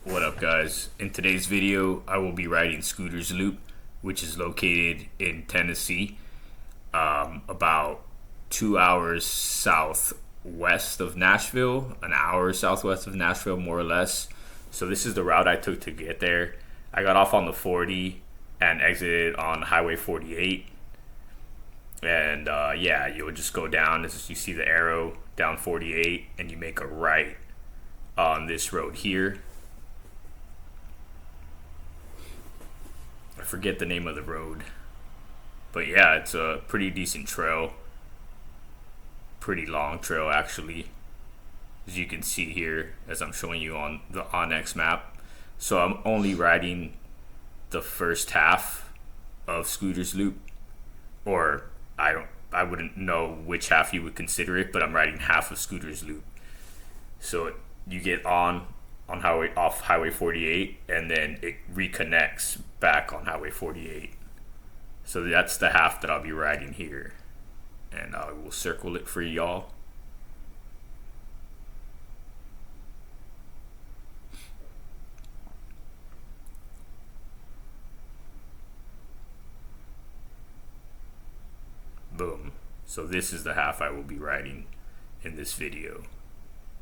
What up, guys? In today's video I will be riding Scooter's Loop, which is located in Tennessee, about 2 hours southwest of Nashville, an hour southwest of Nashville more or less. So this is the route I took to get there. I got off on the 40 and exited on Highway 48, and yeah, you would just go down as you see the arrow down 48 and you make a right on this road here. I forget the name of the road, but yeah, it's a pretty decent trail, pretty long trail actually, as you can see here as I'm showing you on the Onyx map. So I'm only riding the first half of Scooter's Loop, or I wouldn't know which half you would consider it, but I'm riding half of Scooter's Loop. So you get off Highway 48, and then it reconnects back on Highway 48. So that's the half that I'll be riding here, and I will circle it for y'all. Boom. So this is the half I will be riding in this video.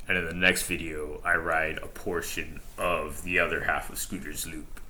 And in the next video, I ride a portion of the other half of Scooter's Loop.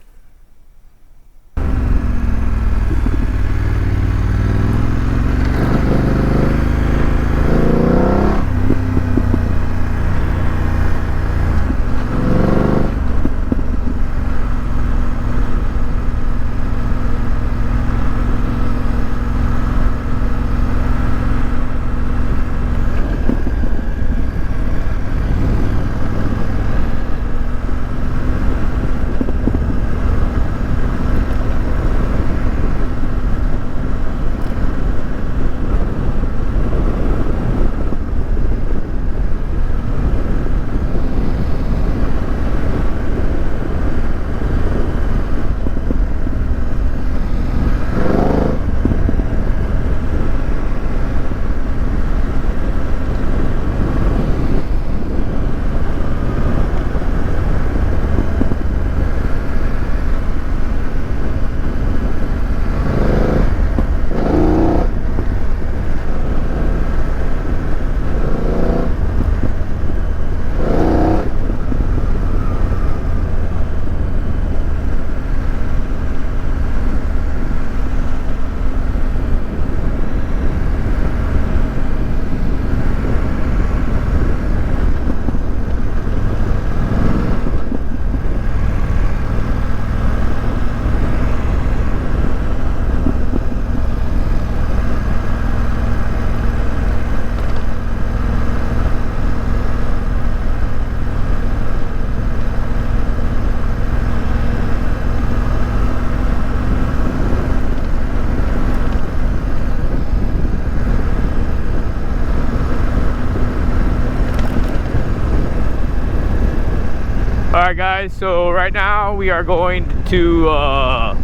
Alright guys, so right now we are going to Old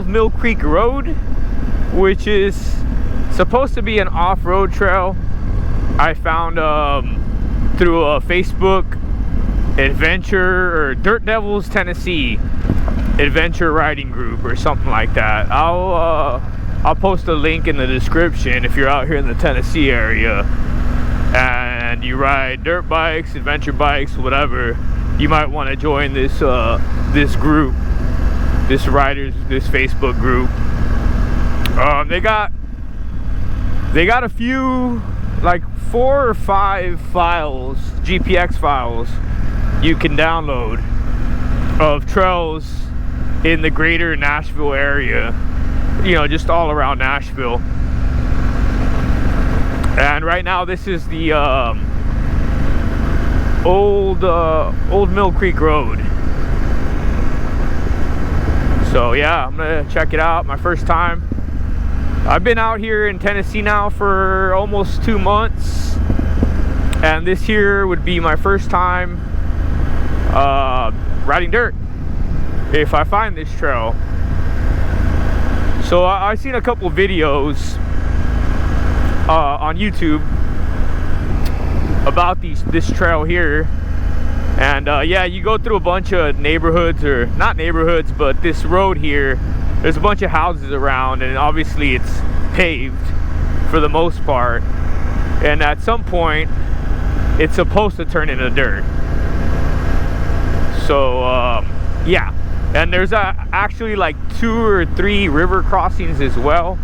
Mill Creek Road, which is supposed to be an off-road trail. I found through a Facebook adventure or Dirt Devils Tennessee adventure riding group or something like that. I'll post a link in the description if you're out here in the Tennessee area and you ride dirt bikes, adventure bikes, whatever. You might want to join this this group, this Facebook group. They got a few, like 4 or 5 files, GPX files you can download of trails in the greater Nashville area, you know, just all around Nashville. And right now this is the Old Mill Creek Road. So yeah, I'm gonna check it out. My first time. I've been out here in Tennessee now for almost 2 months, and this here would be my first time riding dirt if I find this trail. So I've seen a couple videos on YouTube about this trail here, And yeah, you go through a bunch of neighborhoods, or not neighborhoods, but this road here, there's a bunch of houses around, and obviously it's paved for the most part, and at some point it's supposed to turn into dirt. So yeah, and there's actually like 2 or 3 river crossings as well,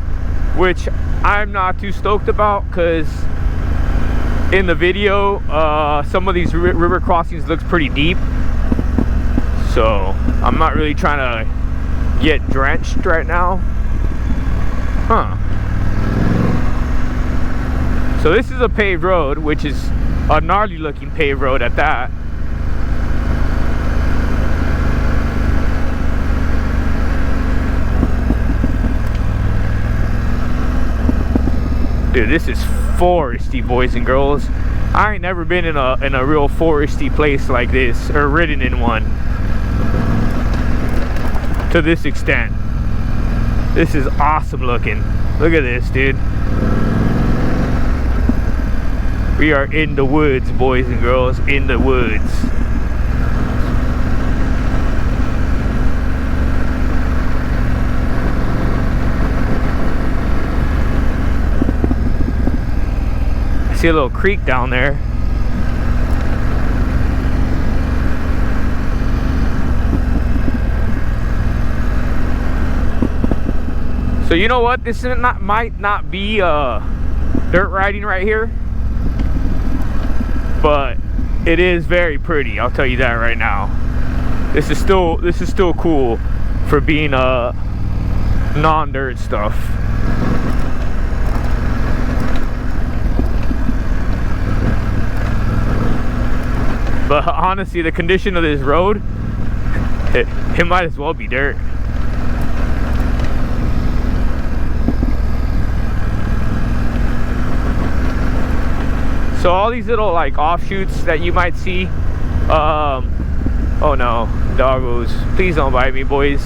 which I'm not too stoked about, because in the video some of these river crossings looks pretty deep, so I'm not really trying to get drenched right now. So this is a paved road, which is a gnarly looking paved road at that. Dude, this is foresty, boys and girls. I ain't never been in a real foresty place like this, or ridden in one to this extent. This is awesome looking. Look at this, dude. We are in the woods, boys and girls, in the woods. I see a little creek down there. So you know what? This might not be dirt riding right here, but it is very pretty. I'll tell you that right now. This is still cool for being non-dirt stuff. But honestly, the condition of this road, it might as well be dirt. So all these little like offshoots that you might see, oh no, doggos, please don't bite me, boys.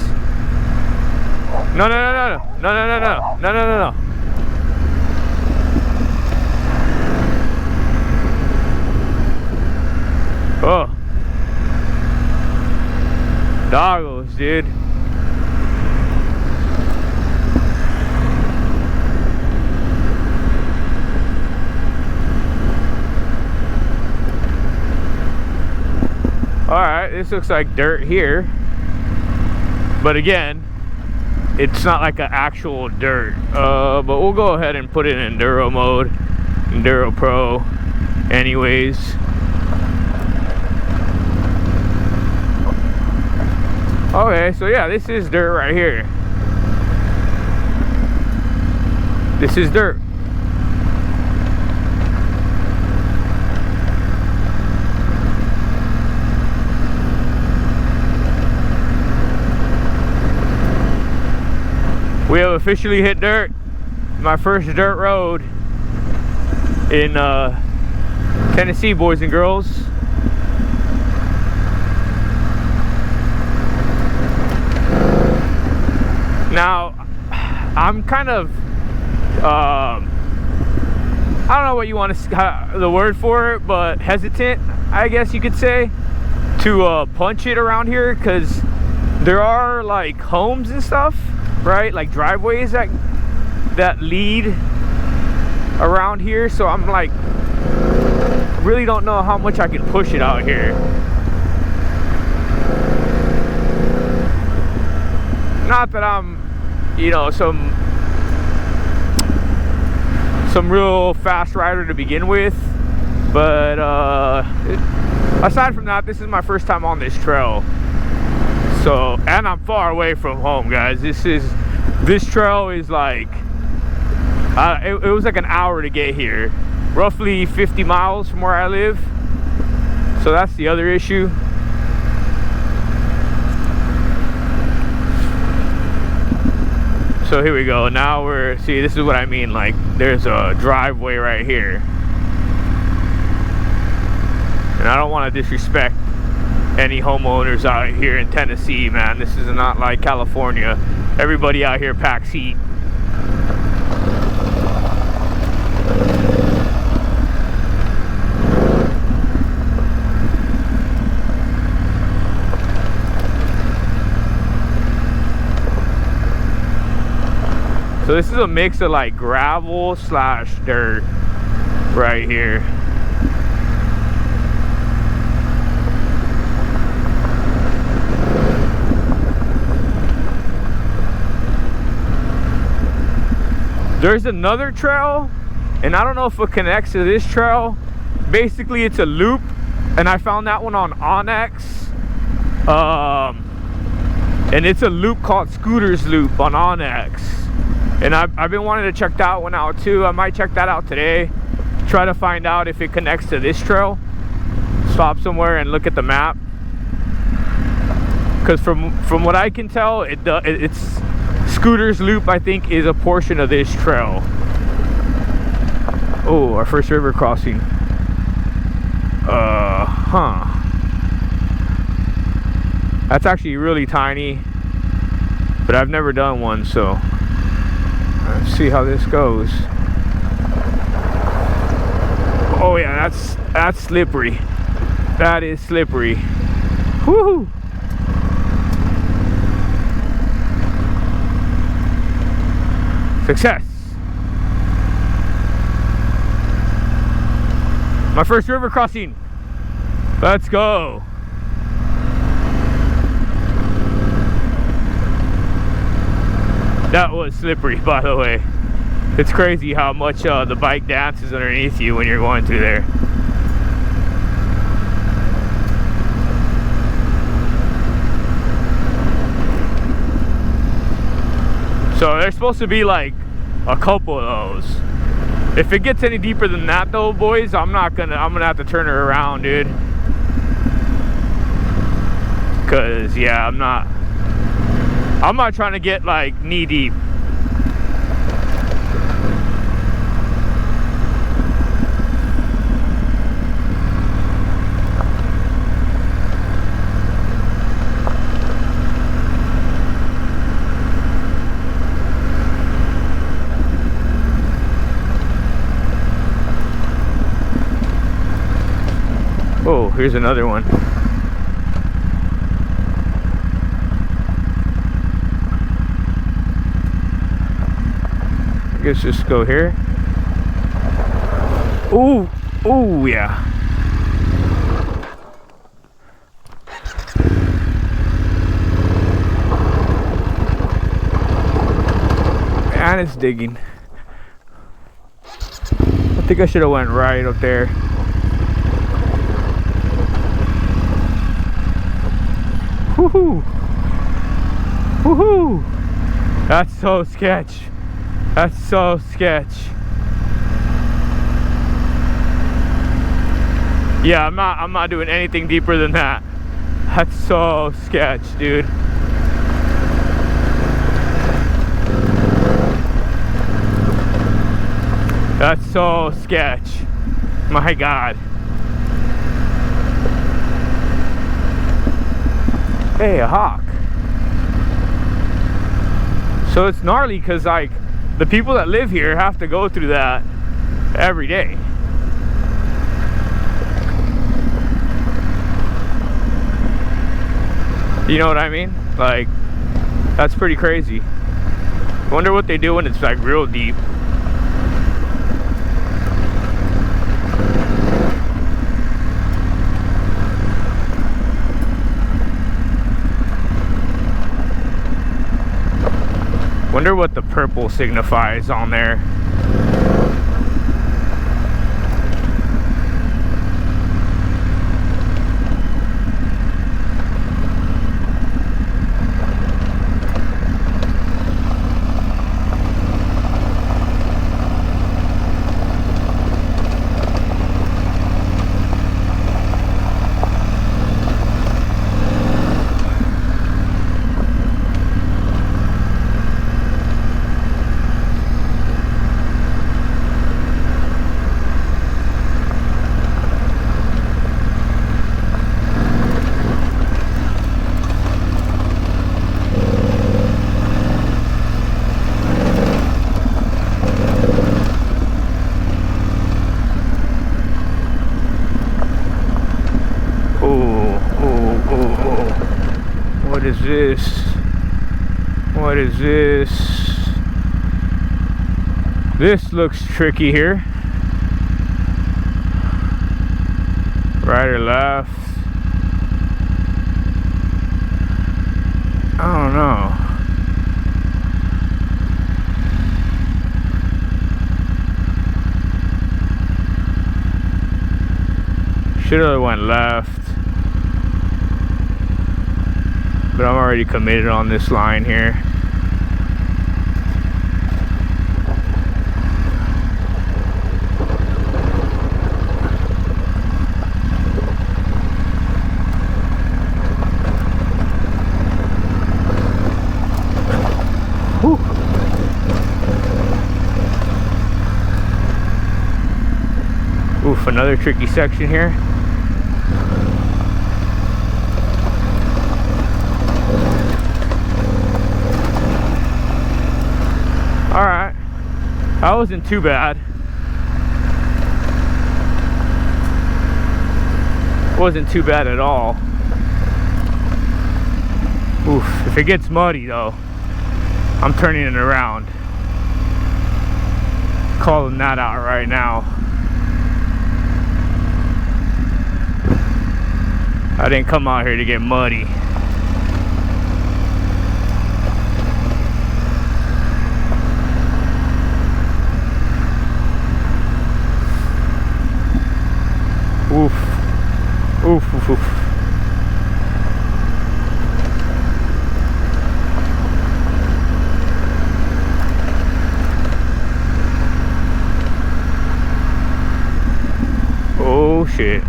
No, no, no, no, no, no, no, no, no, no, no, no. Oh, doggos, dude. Alright, this looks like dirt here, but again, it's not like an actual dirt. But we'll go ahead and put it in Enduro mode, Enduro Pro anyways. Okay, so yeah, this is dirt right here. This is dirt. We have officially hit dirt. My first dirt road in Tennessee, boys and girls. Now, I'm kind of, I don't know what you want to, the word for it, but hesitant, I guess you could say, to punch it around here, because there are like homes and stuff, right? Like driveways that lead around here. So I'm like, really don't know how much I can push it out here. Not that I'm, you know, some real fast rider to begin with, but aside from that, this is my first time on this trail. So, and I'm far away from home, guys. This trail is like, it was like an hour to get here, roughly 50 miles from where I live. So that's the other issue. So here we go. Now see, this is what I mean. Like, there's a driveway right here, and I don't want to disrespect any homeowners out here in Tennessee, man. This is not like California. Everybody out here packs heat. So this is a mix of like gravel slash dirt right here. There's another trail, and I don't know if it connects to this trail. Basically, it's a loop, and I found that one on Onyx. And it's a loop called Scooter's Loop on Onyx. And I've been wanting to check that one out too. I might check that out today. Try to find out if it connects to this trail. Stop somewhere and look at the map. Because from what I can tell, it's Scooter's Loop, I think, is a portion of this trail. Oh, our first river crossing. That's actually really tiny, but I've never done one, so let's see how this goes. Oh yeah, that's slippery. That is slippery. Woohoo! Success! My first river crossing. Let's go. That was slippery, by the way. It's crazy how much the bike dances underneath you when you're going through there. So there's supposed to be like a couple of those. If it gets any deeper than that though, boys, I'm gonna have to turn her around, dude. Cause yeah, I'm not trying to get like knee deep. Oh, here's another one. I guess just go here. Oh, oh yeah. And it's digging. I think I should have went right up there. Woohoo! Woohoo! That's so sketch. That's so sketch. Yeah, I'm not doing anything deeper than that. That's so sketch, dude. That's so sketch. My God. Hey, a hawk. So it's gnarly because like the people that live here have to go through that every day. You know what I mean? Like, that's pretty crazy. Wonder what they do when it's like real deep. Wonder what the purple signifies on there. What is this? This looks tricky here. Right or left? I don't know. Should have went left. But I'm already committed on this line here. Whew. Oof, another tricky section here. Alright, that wasn't too bad. Wasn't too bad at all. Oof, if it gets muddy though, I'm turning it around. Calling that out right now. I didn't come out here to get muddy. Oof. Oof, oof, oof. Oh shit.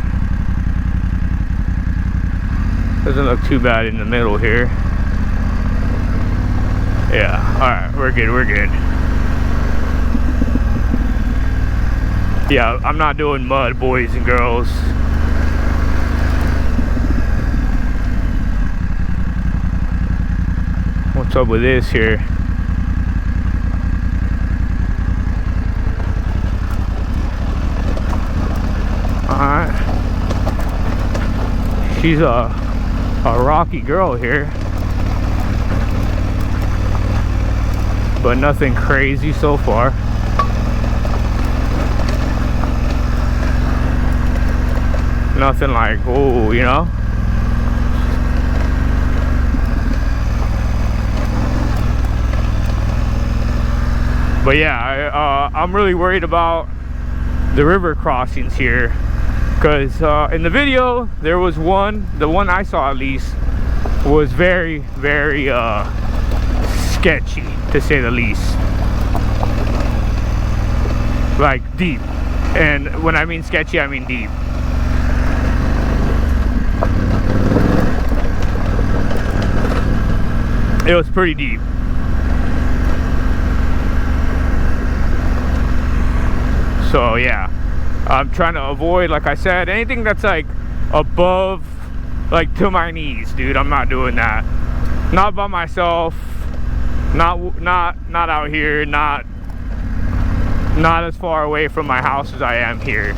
Doesn't look too bad in the middle here. Yeah, alright, we're good, we're good. Yeah, I'm not doing mud, boys and girls. What's up with this here? Alright. She's a rocky girl here. But nothing crazy so far. Nothing like, oh, you know? But yeah, I'm really worried about the river crossings here. Because in the video, there was one, the one I saw at least, was very, very sketchy, to say the least. Like, deep. And when I mean sketchy, I mean deep. It was pretty deep. So yeah, I'm trying to avoid, like I said, anything that's like above, like to my knees, dude. I'm not doing that. Not by myself. Not out here. Not as far away from my house as I am here.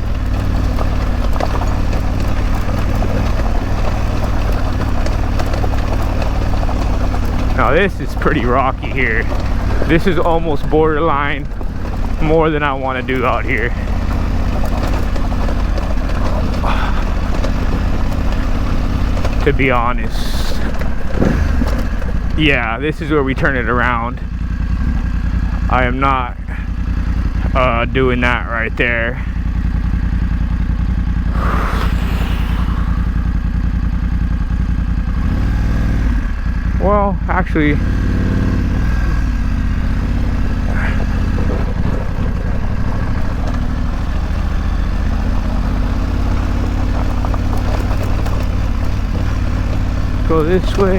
Now this is pretty rocky here. This is almost borderline more than I want to do out here. To be honest. Yeah, this is where we turn it around. I am not doing that right there. Well, actually, go this way.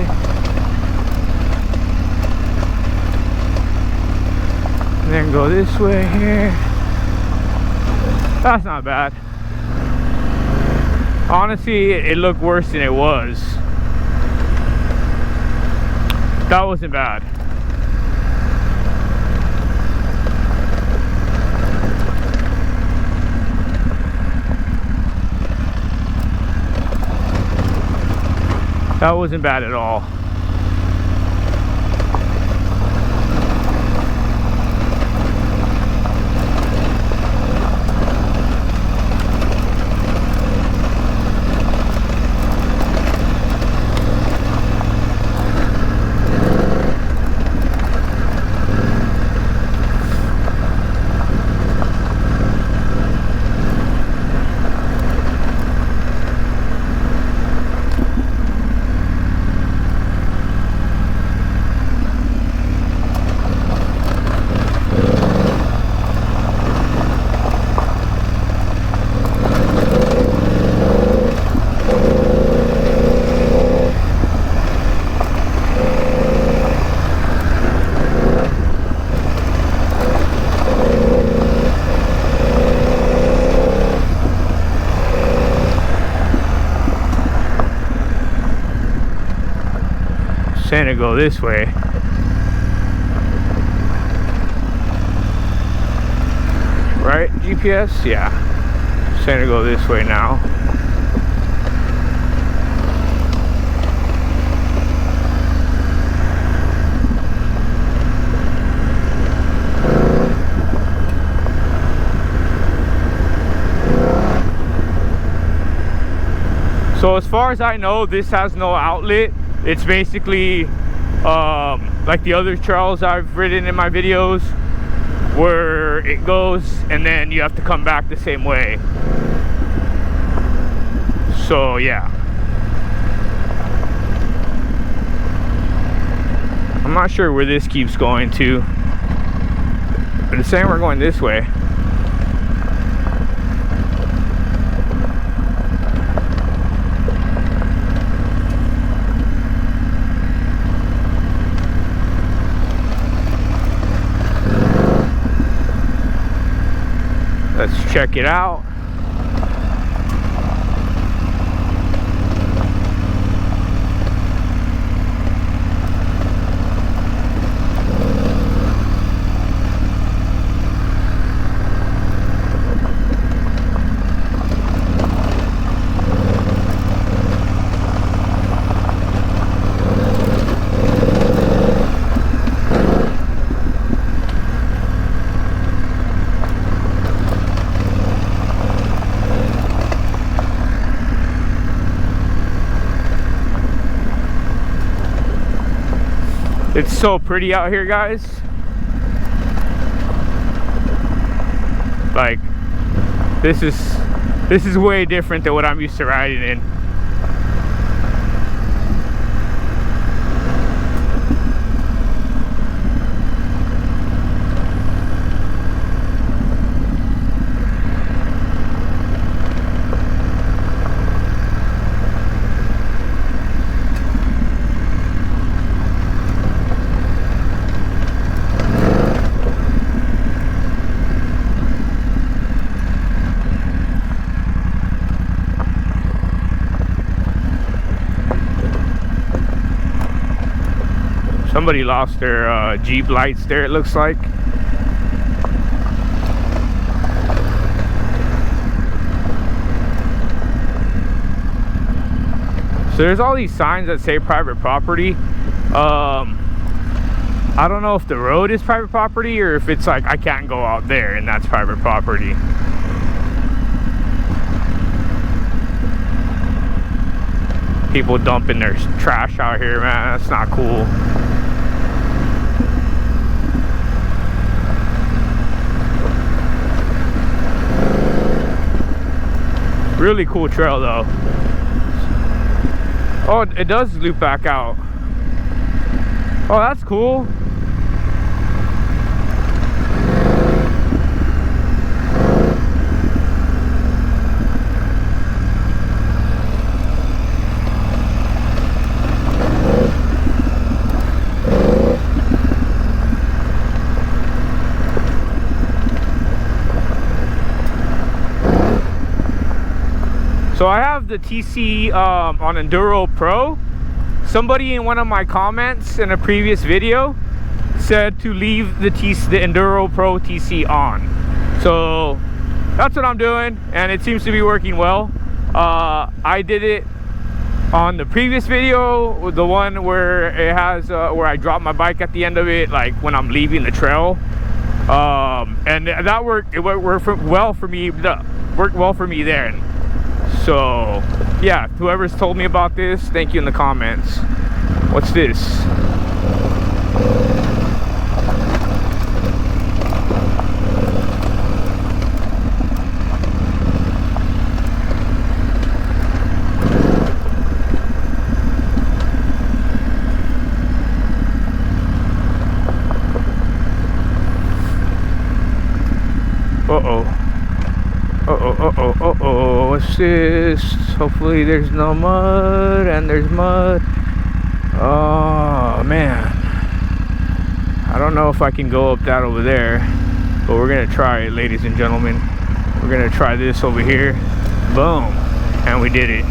And then go this way here. That's not bad. Honestly, it looked worse than it was. That wasn't bad. That wasn't bad at all. saying to go this way. Right, GPS? Yeah. Saying to go this way now. So as far as I know, this has no outlet. It's basically like the other trails I've ridden in my videos, where it goes and then you have to come back the same way. So yeah, I'm not sure where this keeps going to, but it's saying we're going this way. Let's check it out. It's so pretty out here, guys. Like, this is way different than what I'm used to riding in. Somebody lost their Jeep lights there, it looks like. So there's all these signs that say private property. I don't know if the road is private property or if it's like I can't go out there and that's private property. People dumping their trash out here, man. That's not cool. Really cool trail though. Oh, it does loop back out. Oh, that's cool. So I have the TC on Enduro Pro. Somebody in one of my comments in a previous video said to leave the Enduro Pro TC on. So that's what I'm doing, and it seems to be working well. I did it on the previous video, the one where it has where I drop my bike at the end of it, like when I'm leaving the trail. And that worked. It worked well for me. Worked well for me there. So yeah, whoever's told me about this, thank you in the comments. What's this? Uh-oh, what's this? Hopefully there's no mud, and there's mud. Oh man, I don't know if I can go up that over there, but we're gonna try it, ladies and gentlemen. We're gonna try this over here. Boom, and we did it.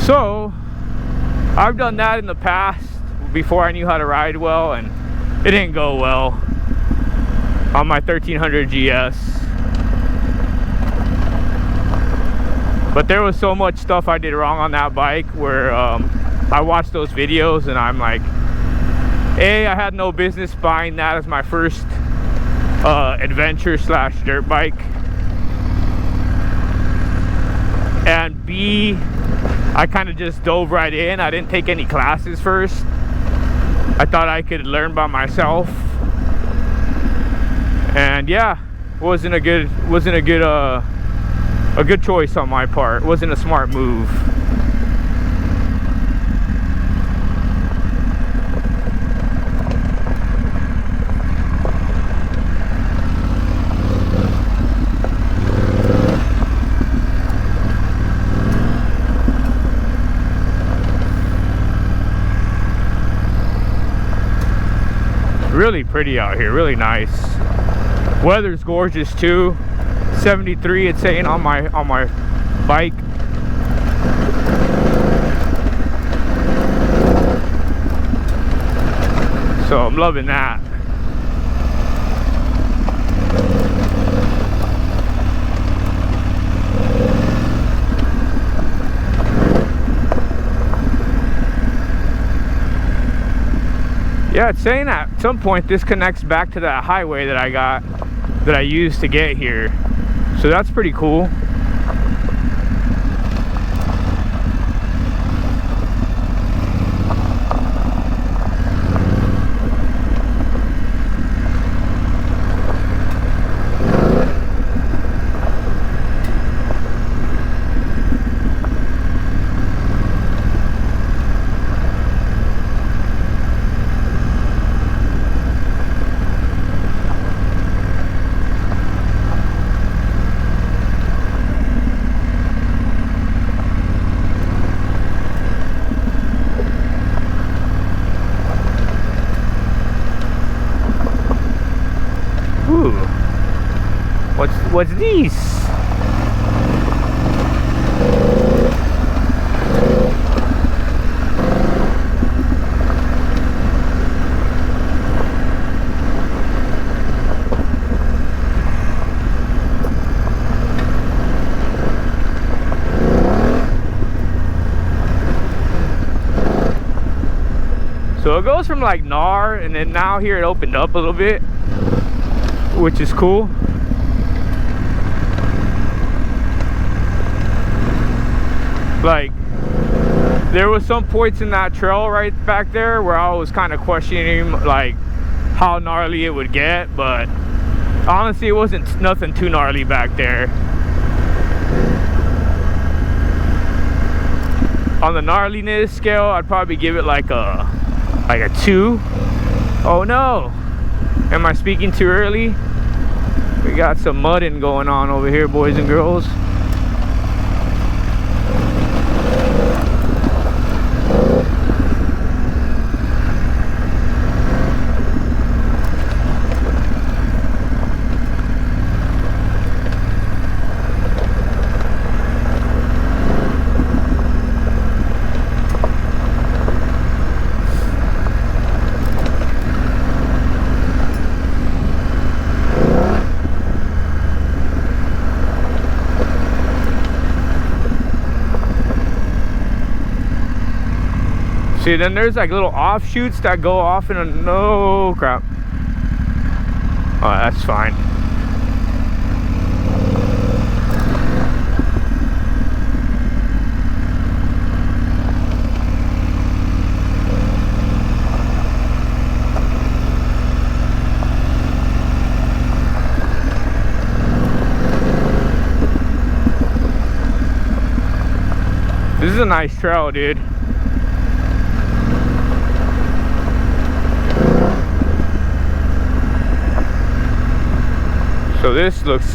So I've done that in the past before I knew how to ride well, and it didn't go well on my 1300GS. But there was so much stuff I did wrong on that bike where I watched those videos and I'm like, A, I had no business buying that as my first adventure / dirt bike. And B, I kind of just dove right in. I didn't take any classes first. I thought I could learn by myself. And yeah, wasn't a good choice on my part. Wasn't a smart move. Really pretty out here, really nice. Weather's gorgeous too. 73 it's saying on my bike. So I'm loving that. Yeah, it's saying that at some point this connects back to that highway that I used to get here. So that's pretty cool. What's this? So it goes from like Nar, and then now here it opened up a little bit, which is cool. Like, there was some points in that trail right back there where I was kind of questioning like how gnarly it would get, but honestly it wasn't nothing too gnarly back there. On the gnarliness scale, I'd probably give it like a 2. Oh no, am I speaking too early? We got some mudding going on over here, boys and girls. See, then there's like little offshoots that go off in a, no crap. Oh, that's fine. This is a nice trail, dude. So this looks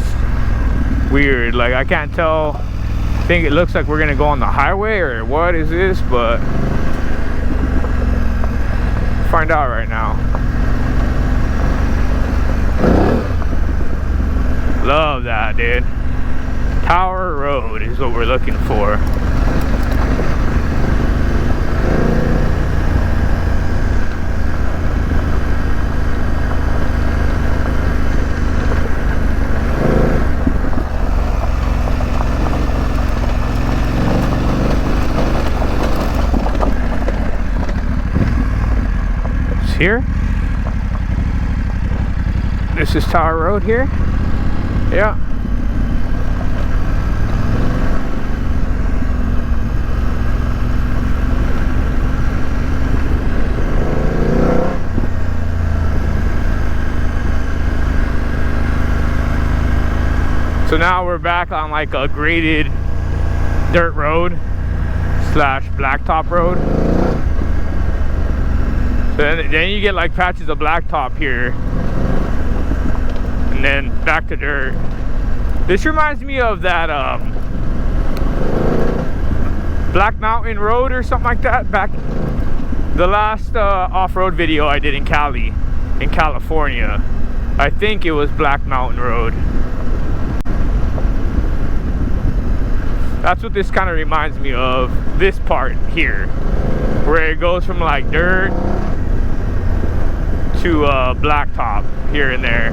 weird, like I can't tell. I think it looks like we're gonna go on the highway or what is this, but find out right now. Love that, dude. Tower Road is what we're looking for. here. This is Tower Road here. Yeah. So now we're back on like a graded dirt road slash blacktop road. So then you get like patches of blacktop here, and then back to dirt. This reminds me of that Black Mountain Road or something like that. Back the last off-road video I did in California. I think it was Black Mountain Road. That's what this kind of reminds me of, this part here, where it goes from like dirt to blacktop here and there.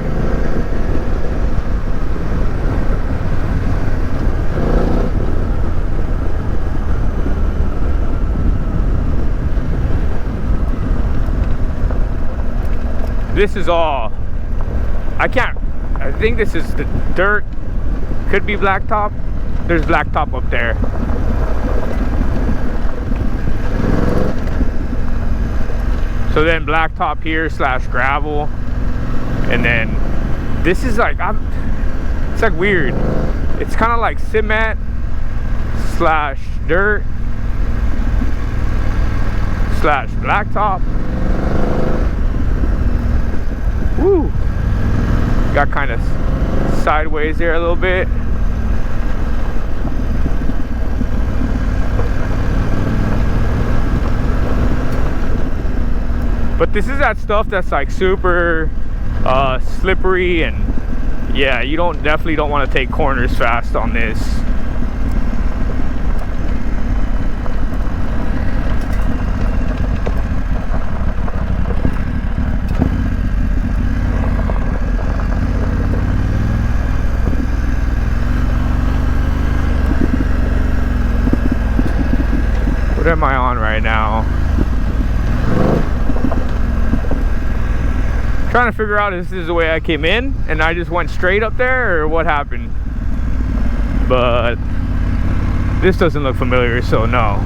This is all, I think this is the dirt, could be blacktop. There's blacktop up there. So then blacktop here slash gravel, and then this is like, it's like weird. It's kind of like cement slash dirt slash blacktop. Woo! Got kind of sideways there a little bit. But this is that stuff that's like super slippery, and yeah, you definitely don't want to take corners fast on this. What am I on right now? Trying to figure out if this is the way I came in and I just went straight up there or what happened. But this doesn't look familiar, so no.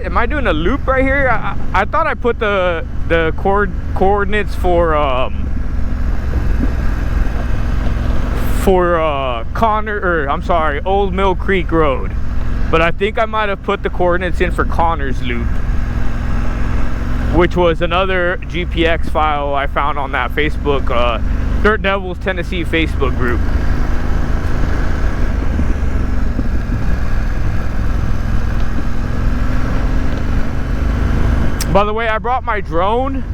Am I doing a loop right here? I thought I put the coordinates for Old Mill Creek Road, but I think I might have put the coordinates in for Connors Loop, which was another GPX file I found on that Facebook Dirt Devils Tennessee Facebook group. By the way, I brought my drone.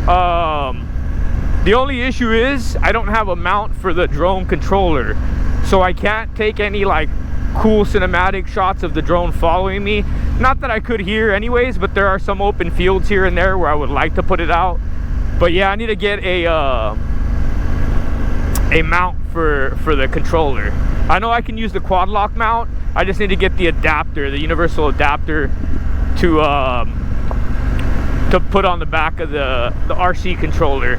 The only issue is I don't have a mount for the drone controller, so I can't take any like cool cinematic shots of the drone following me. Not that I could here anyways, but there are some open fields here and there where I would like to put it out. But yeah, I need to get a mount for the controller. I know I can use the quad lock mount. I just need to get the adapter, the universal adapter, to put on the back of the RC controller.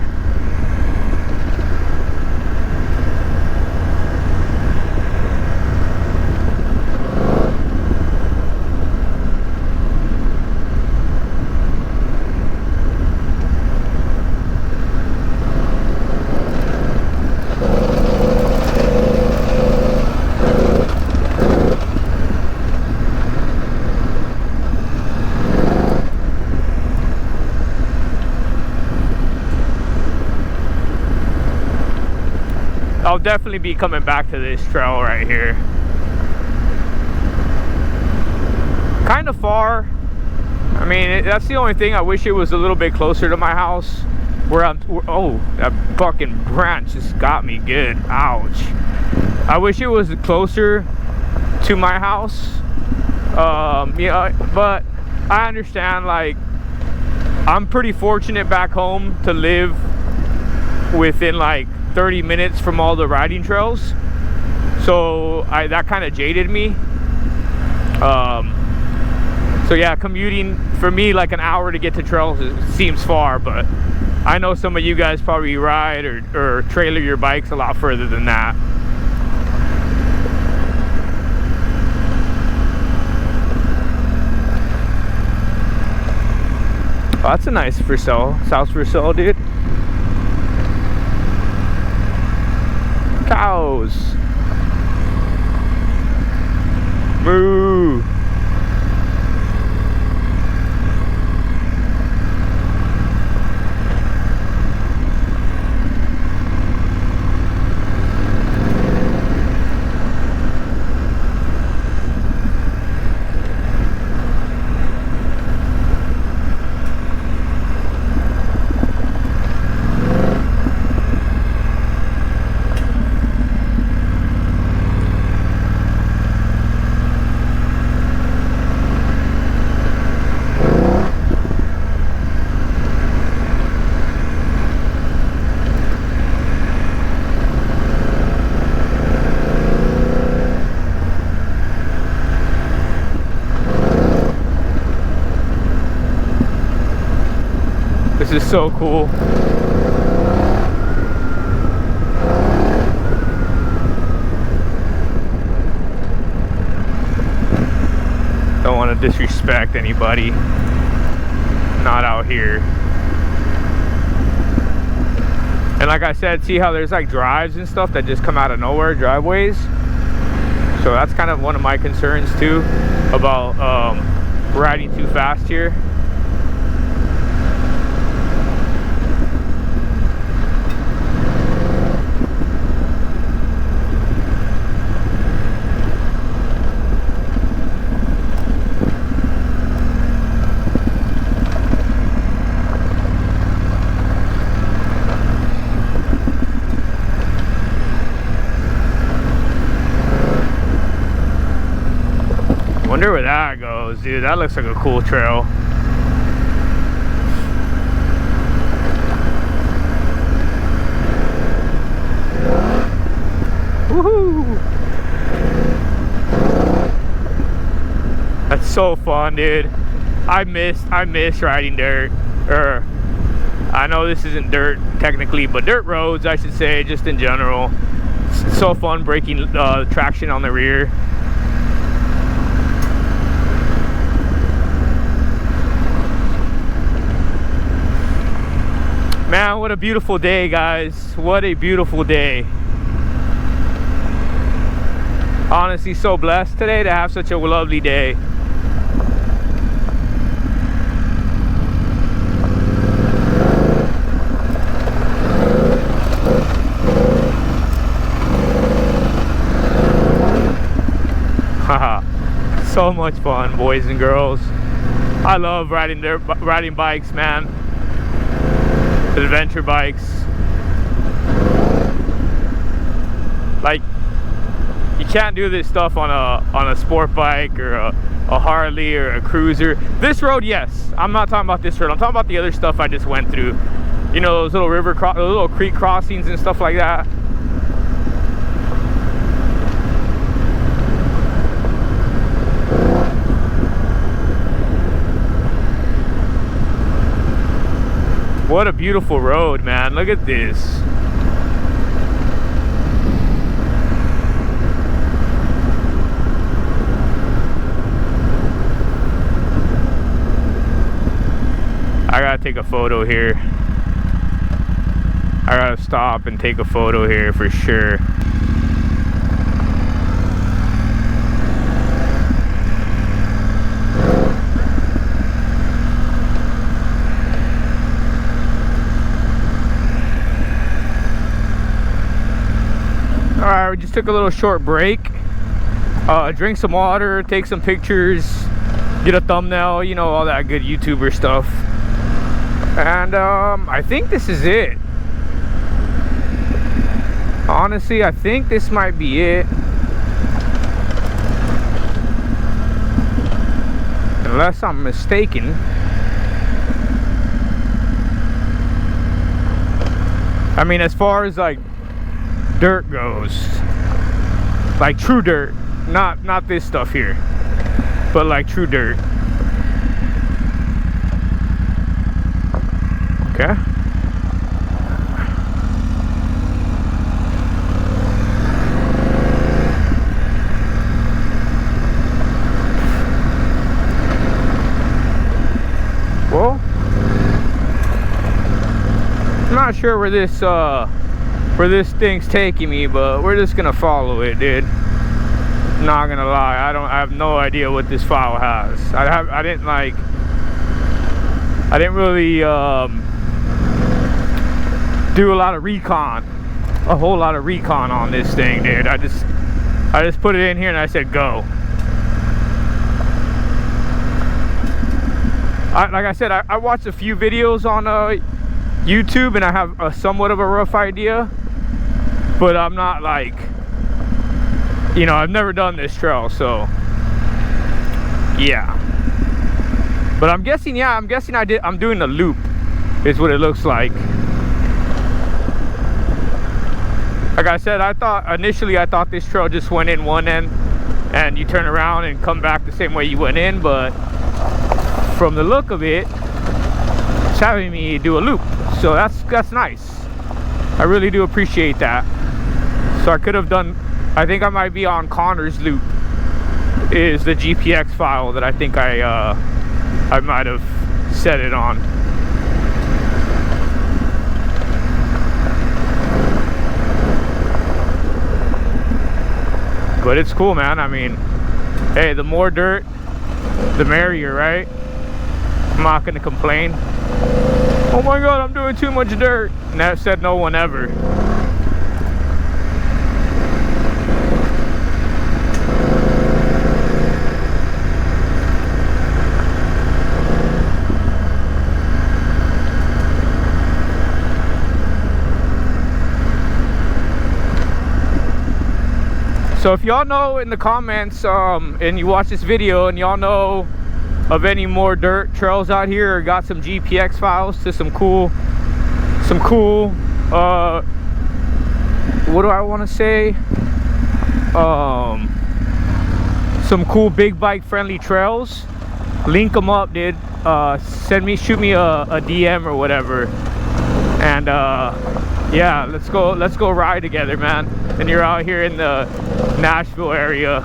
I'll definitely be coming back to this trail right here. Kind of far. I mean, that's the only thing. I wish it was a little bit closer to my house. Oh, that fucking branch just got me good. Ouch. I wish it was closer to my house. Yeah, but I understand, like, I'm pretty fortunate back home to live within like 30 minutes from all the riding trails, so that kind of jaded me. So yeah, commuting for me, like an hour to get to trails, seems far, but I know some of you guys probably ride or trailer your bikes a lot further than that. Oh, that's a nice for sale, South for sale, dude. Cows. Moo. This is so cool. Don't want to disrespect anybody. Not out here. And like I said, see how there's like drives and stuff that just come out of nowhere, driveways. So that's kind of one of my concerns too about riding too fast here. Wonder where that goes, dude. That looks like a cool trail. Woohoo! That's so fun, dude. I miss riding dirt. I know this isn't dirt technically, but dirt roads, I should say, just in general. It's so fun breaking traction on the rear. Man, what a beautiful day, guys. What a beautiful day. Honestly, so blessed today to have such a lovely day. Haha. So much fun, boys and girls. I love riding bikes, man. Adventure bikes. Like, you can't do this stuff on a sport bike or a Harley or a cruiser. This road, yes. I'm not talking about this road. I'm talking about the other stuff I just went through. You know, those little those little creek crossings and stuff like that. What a beautiful road, man. Look at this. I gotta take a photo here. I gotta stop and take a photo here for sure. Alright, we just took a little short break. Drink some water, take some pictures, get a thumbnail, you know, all that good YouTuber stuff. And I think this is it. Honestly, I think this might be it. unless I'm mistaken. I mean, as far as like dirt goes, like true dirt, not this stuff here, but like true dirt. Okay. Well, I'm not sure where this thing's taking me, but we're just gonna follow it, dude. Not gonna lie, I have no idea what this file has. I didn't really do a lot of recon, a whole lot of recon on this thing, dude. I just put it in here and I said go. Like I said, I watched a few videos on YouTube and I have a somewhat of a rough idea, but I'm not like, you know, I've never done this trail, so yeah. But I'm guessing I'm doing the loop is what it looks like. Like I said, initially I thought this trail just went in one end and you turn around and come back the same way you went in, but from the look of it, it's having me do a loop. So that's nice. I really do appreciate that. So I could have done, I think I might be on Connor's loop, is the GPX file that I think I might have set it on. But it's cool, man. I mean, hey, the more dirt, the merrier, right? I'm not gonna complain. Oh my God, I'm doing too much dirt. And that said no one ever. So if y'all know in the comments and you watch this video and y'all know of any more dirt trails out here or got some GPX files to some cool what do I want to say, some cool big bike friendly trails, link them up, dude. Shoot me a DM or whatever, and yeah, let's go ride together, man. And you're out here in the Nashville area.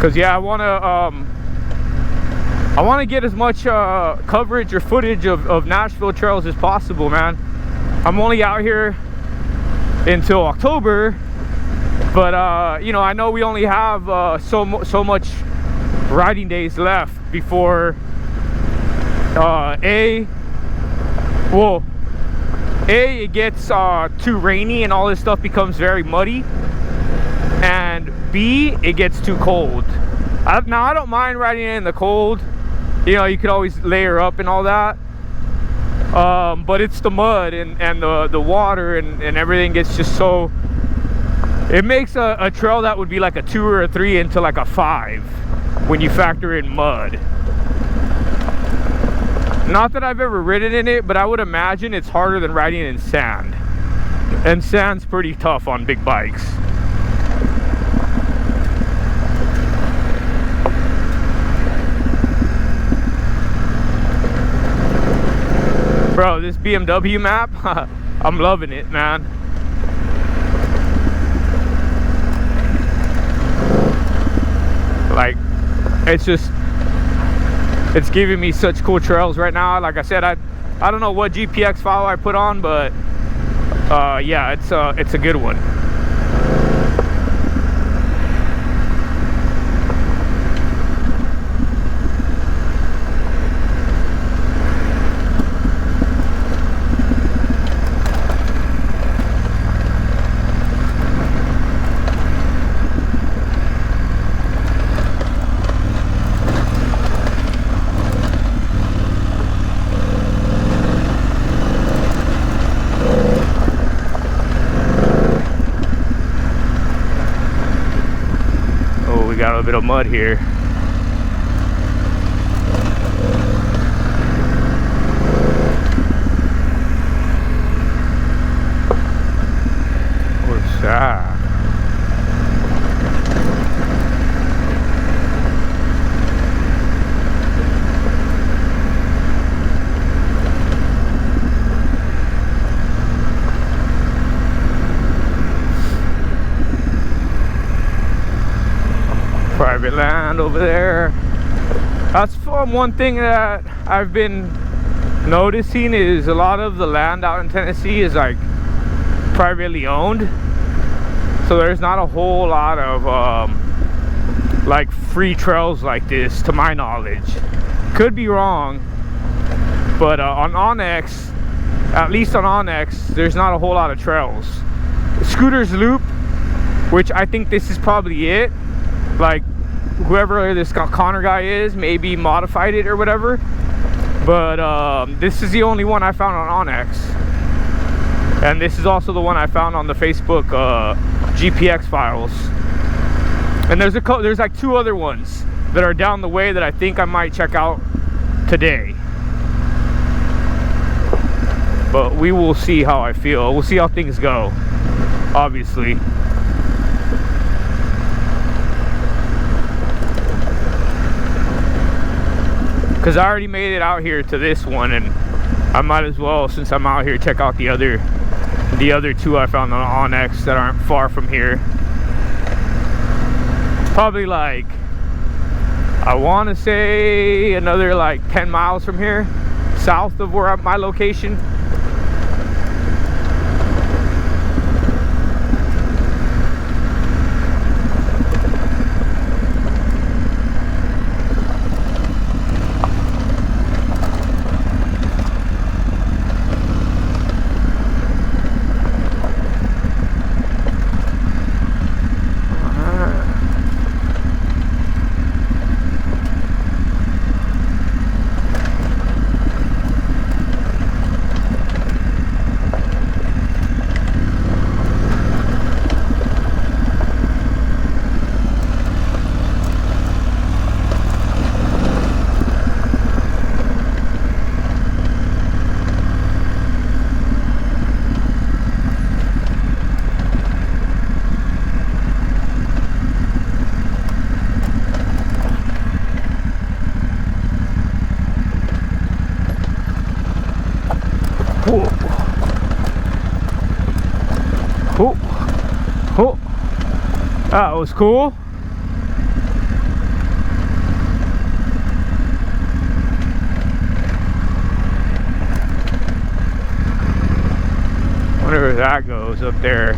Cause yeah, I wanna get as much coverage or footage of Nashville trails as possible, man. I'm only out here until October, but you know, I know we only have so much riding days left before it gets too rainy and all this stuff becomes very muddy, and B, it gets too cold. Now I don't mind riding in the cold, you know, you could always layer up and all that, but it's the mud and the water and everything gets just so, it makes a trail that would be like a 2 or a 3 into like a 5 when you factor in mud. Not that I've ever ridden in it, but I would imagine it's harder than riding in sand, and sand's pretty tough on big bikes. Bro, this BMW map, I'm loving it, man. Like, it's giving me such cool trails right now. Like I said, I don't know what GPX file I put on, but yeah, it's a good one. got a bit of mud here. What's that? Private land over there. That's one thing that I've been noticing is a lot of the land out in Tennessee is like privately owned, so there's not a whole lot of like free trails like this, to my knowledge. Could be wrong, but on Onyx, at least on Onyx, there's not a whole lot of trails. Scooters Loop, which I think this is probably it, like whoever this Connor guy is maybe modified it or whatever, but this is the only one I found on Onyx, and this is also the one I found on the Facebook GPX files. And there's like 2 other ones that are down the way that I think I might check out today, but we will see how I feel. We'll see how things go, obviously. Because I already made it out here to this one, and I might as well, since I'm out here, check out the other 2 I found on Onyx that aren't far from here. Probably like, I want to say another like 10 miles from here, south of where my location. Oh, that was cool. Wonder where that goes up there.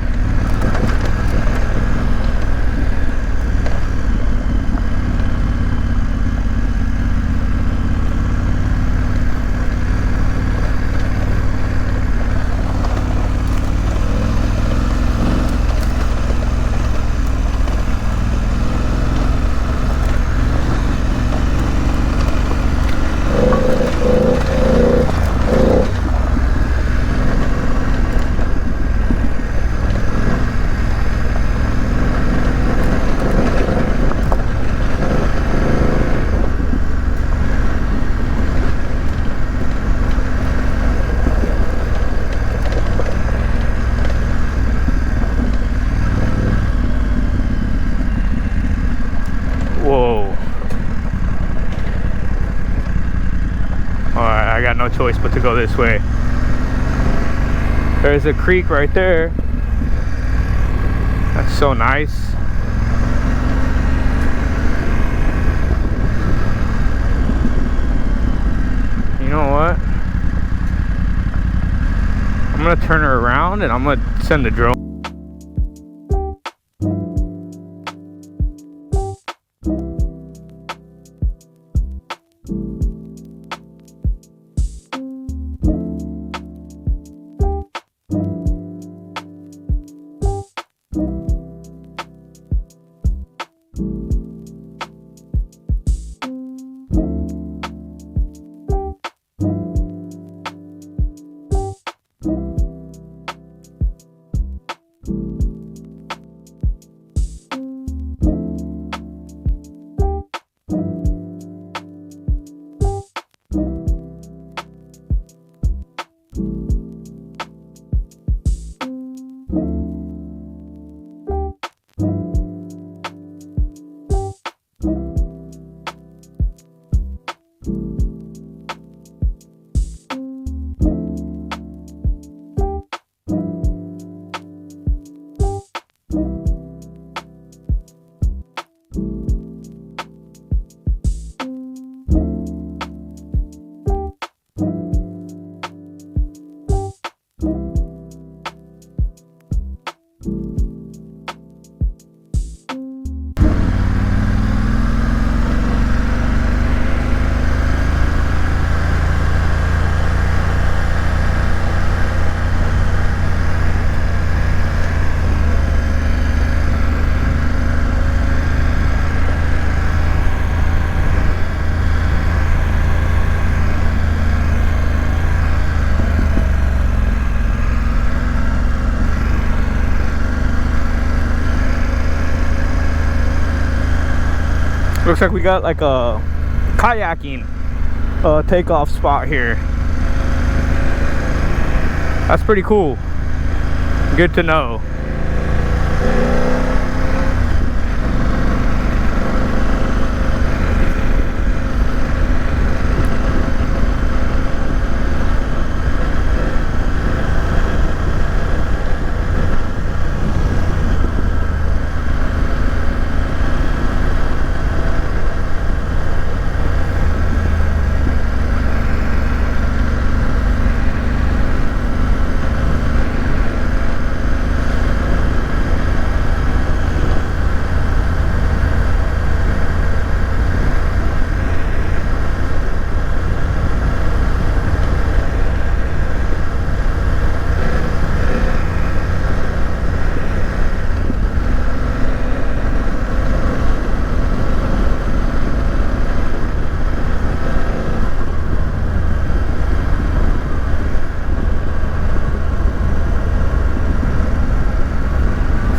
No choice but to go this way. There's a creek right there. That's so nice. You know what? I'm gonna turn her around and I'm gonna send the drone. Looks like we got like a kayaking takeoff spot here. That's pretty cool. Good to know.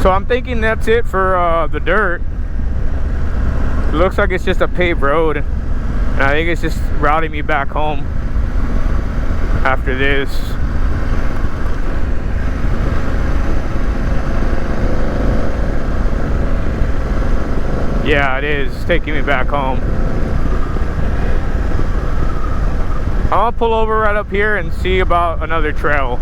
So I'm thinking that's it for the dirt. It looks like it's just a paved road, and I think it's just routing me back home after this. Yeah, it is. It's taking me back home. I'll pull over right up here and see about another trail.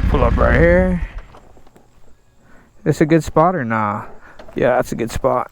Pull up right here. This a good spot or nah? Yeah, that's a good spot.